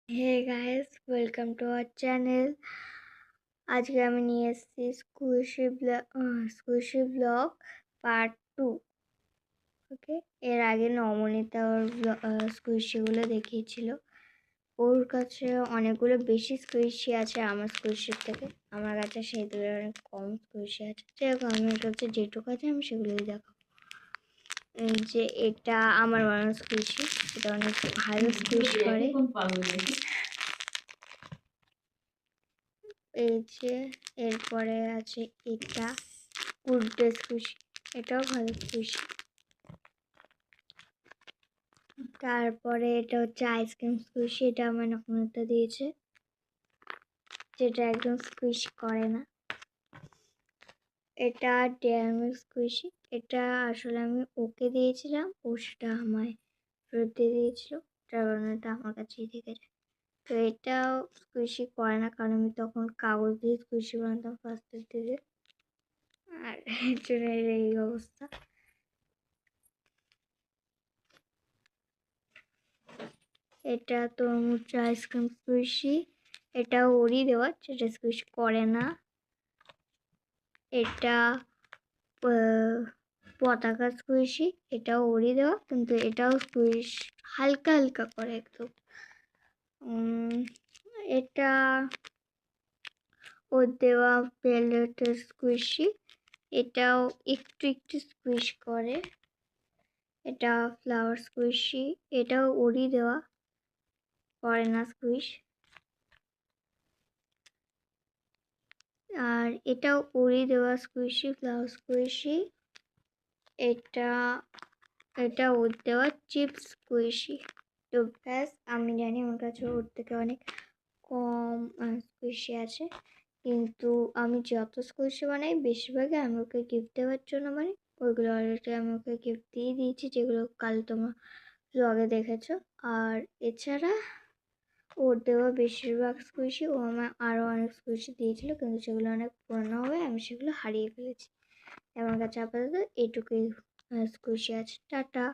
Hey guys, welcome to our channel. আজকে আমি নিয়ে এসেছি স্কুইশি ব্লগ পার্ট 2। ওকে, এর আগে নমনীতা ওর স্কুইশিগুলো দেখিয়েছিল। ওর কাছে অনেকগুলো বেশি স্কুইশি আছে আমার স্কুইশির থেকে। আমার কাছে সেই তুলনায় অনেক কম স্কুইশি আছে। যাই হোক, আমার কাছে যেটুকু আছে আমি সেগুলোই দেখাবো। এই যে এটা আমার বানানো স্কুইশি, এটা অনেক ভালো স্কুইশি করে। এই যে এরপরে আছে এটা গুড ডে স্কুইশি, এটাও ভালো স্কুইশি। তারপরে এটা হচ্ছে আইসক্রিম স্কুইশি, এটা আমার নকুনতা দিয়েছে, যেটা একদম স্কুইশি করে না। এটা ডেয়ারি মিল্ক স্কুইশি, এটা আসলে আমি ওকে দিয়েছিলাম, ও সেটা আমায় ফেরত দিয়ে দিয়েছিল, যার কারণে এটা আমার কাছেই থেকে যায়। তো এটাও স্কুইশি করে না, কারণ আমি তখন কাগজ দিয়ে স্কুইশি বানাতাম ফার্স্টের দিকে, আর এর জন্য এই অবস্থা। এটা তরমুজ আইসক্রিম স্কুইশি, এটা ওরই দেওয়া, যেটা স্কুইশ করে না। এটা পতাকা স্কুইশি, এটাও ওরই দেওয়া, কিন্তু এটাও স্কুইশ হালকা হালকা করে একদম। এটা ওর দেওয়া প্যালেটের স্কুইশি, এটাও একটু একটু স্কুইশ করে। এটা ফ্লাওয়ার স্কুইশি, এটাও ওরই দেওয়া, করে না স্কুইশ। আর এটাও ওরই দেওয়া স্কুইশি, ফ্লাওয়ার স্কুইশি। এটা এটা ওর দেওয়া চিপস স্কুইশি। তো ব্যাস, আমি জানি আমার কাছে ওর থেকে অনেক কম স্কুইশি আছে, কিন্তু আমি যত স্কুইশি বানাই বেশিরভাগই আমি ওকে গিফট দেওয়ার জন্য বানাই। ওইগুলো অলরেডি আমি ওকে গিফট দিয়ে দিয়েছি, যেগুলো কাল তোমরা ব্লগে দেখেছো। আর এছাড়া ওর দেওয়া বেশিরভাগ স্কুইশি ও আমার আরও অনেক স্কুইশি দিয়েছিল, কিন্তু সেগুলো অনেক পুরোনো হয়ে আমি সেগুলো হারিয়ে ফেলেছি। আমার কাছে আপাতত এটুকুই স্কুইশি আছে। টাটা।